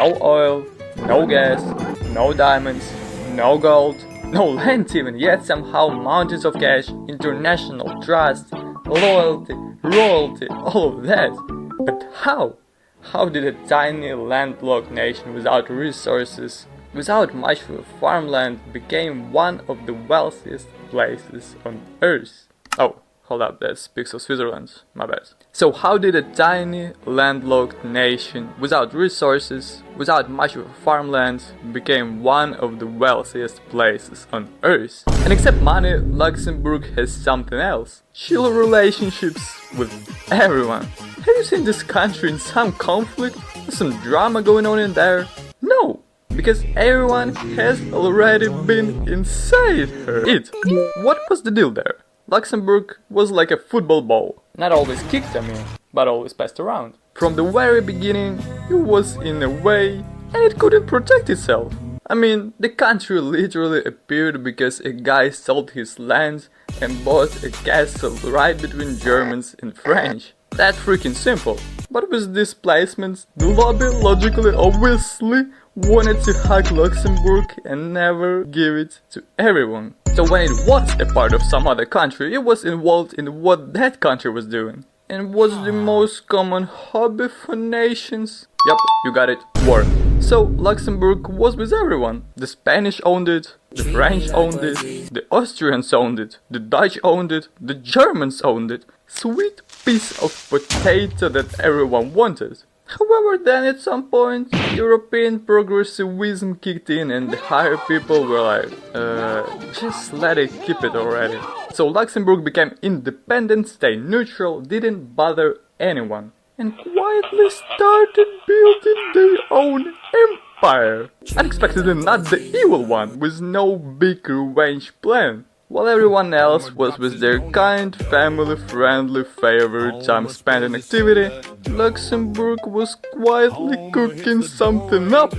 no oil, no gas, no diamonds, no gold, no land even, yet somehow mountains of cash, international trust, loyalty, royalty, all of that. But how? How did a tiny landlocked nation without resources, without much farmland, became one of the wealthiest places on earth? Oh, hold up, that speaks of Switzerland, my bad. So how did a tiny landlocked nation without resources, without much of farmland, became one of the wealthiest places on earth? And except money, Luxembourg has something else. Chill relationships with everyone. Have you seen this country in some conflict? Some drama going on in there? No! Because everyone has already been inside it. What was the deal there? Luxembourg was like a football ball. Not always kicked, but always passed around. From the very beginning, it was in a way, and it couldn't protect itself. The country literally appeared because a guy sold his lands and bought a castle right between Germans and French. That's freaking simple. But with displacements, the lobby logically obviously wanted to hack Luxembourg and never give it to everyone. So when it was a part of some other country, it was involved in what that country was doing. And what's the most common hobby for nations? Yup, you got it, war. So Luxembourg was with everyone. The Spanish owned it, the French owned it, the Austrians owned it, the Dutch owned it, the Germans owned it. Sweet piece of potato that everyone wanted. However, then at some point, European progressivism kicked in and the higher people were like, just let it keep it already. So Luxembourg became independent, stayed neutral, didn't bother anyone, and quietly started building their own empire. Unexpectedly not the evil one, with no big revenge plan. While everyone else was with their kind, family-friendly favorite time spent in activity, Luxembourg was quietly cooking something up.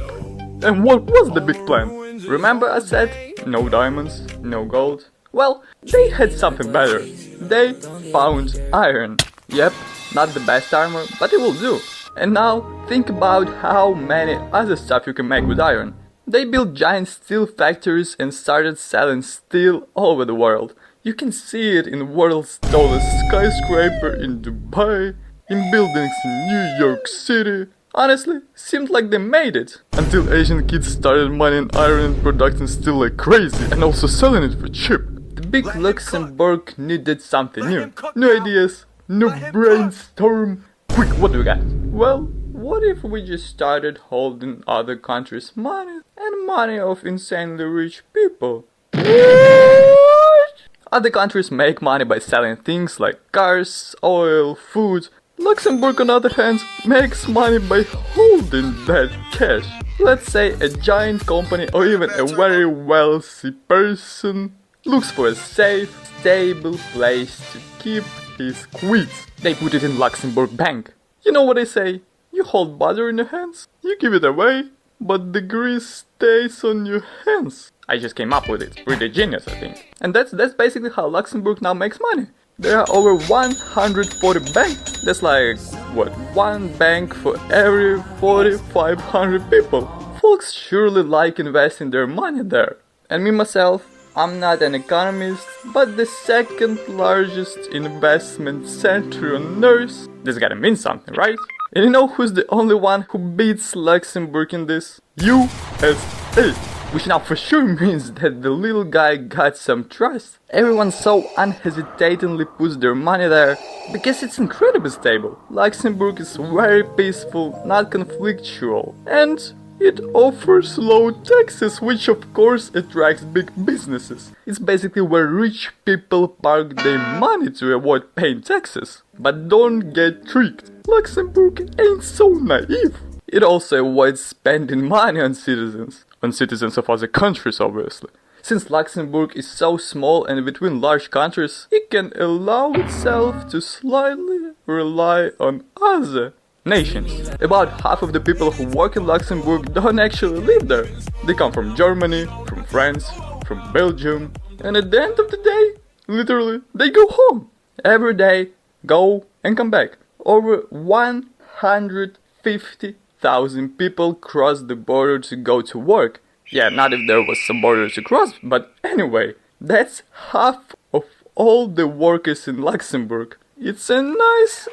And what was the big plan? Remember I said, no diamonds, no gold? Well, they had something better. They found iron. Yep, not the best armor, but it will do. And now, think about how many other stuff you can make with iron. They built giant steel factories and started selling steel all over the world. You can see it in the world's tallest skyscraper in Dubai, in buildings in New York City. Honestly, seemed like they made it. Until Asian kids started mining iron and producing steel like crazy and also selling it for cheap. The big Luxembourg needed something new. New ideas, new brainstorm. Quick, what do we got? Well, what if we just started holding other countries' money and money of insanely rich people? What? Other countries make money by selling things like cars, oil, food. Luxembourg, on the other hand, makes money by holding that cash. Let's say a giant company or even a very wealthy person looks for a safe, stable place to keep his quids. They put it in Luxembourg Bank. You know what they say? You hold butter in your hands, you give it away, but the grease stays on your hands. I just came up with it. Pretty genius, I think. And that's basically how Luxembourg now makes money. There are over 140 banks. That's like, what, one bank for every 4,500 people. Folks surely like investing their money there. And me myself, I'm not an economist, but the second largest investment center on earth. This gotta mean something, right? And you know who's the only one who beats Luxembourg in this? USA! Which now for sure means that the little guy got some trust. Everyone so unhesitatingly puts their money there because it's incredibly stable. Luxembourg is very peaceful, not conflictual, and it offers low taxes, which of course attracts big businesses. It's basically where rich people park their money to avoid paying taxes. But don't get tricked, Luxembourg ain't so naive. It also avoids spending money on citizens of other countries obviously. Since Luxembourg is so small and between large countries, it can allow itself to slightly rely on other nations. About half of the people who work in Luxembourg don't actually live there. They come from Germany, from France, from Belgium, and at the end of the day, literally, they go home. Every day, go and come back. Over 150 100,000 people crossed the border to go to work. Yeah, not if there was some border to cross, but anyway, that's half of all the workers in Luxembourg. It's a nice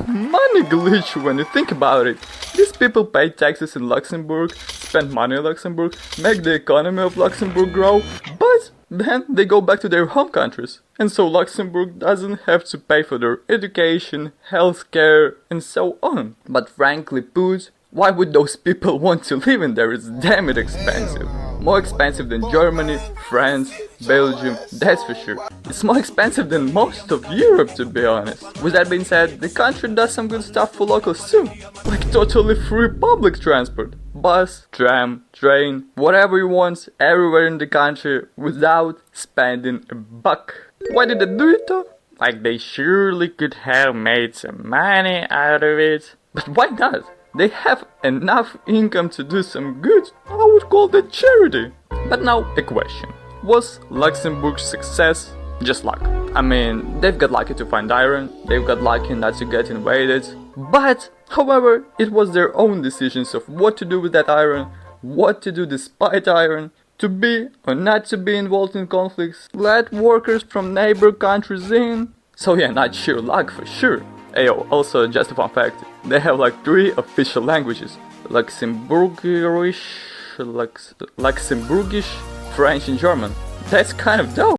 money glitch when you think about it. These people pay taxes in Luxembourg, spend money in Luxembourg, make the economy of Luxembourg grow, but then they go back to their home countries. And so Luxembourg doesn't have to pay for their education, healthcare, and so on. But frankly put, why would those people want to live in there? It's damn it expensive. More expensive than Germany, France, Belgium, that's for sure. It's more expensive than most of Europe, to be honest. With that being said, the country does some good stuff for locals too. Like totally free public transport. Bus, tram, train, whatever you want, everywhere in the country without spending a buck. Why did they do it though? Like they surely could have made some money out of it. But why not? They have enough income to do some good. I would call that charity. But now a question. Was Luxembourg's success just luck? I mean, they've got lucky to find iron, they've got lucky not to get invaded. But, however, it was their own decisions of what to do with that iron, what to do despite iron, to be or not to be involved in conflicts, let workers from neighbor countries in. So yeah, not sheer luck for sure. Ayo, also just a fun fact, they have like 3 official languages. Luxembourgish, French and German. That's kind of dope.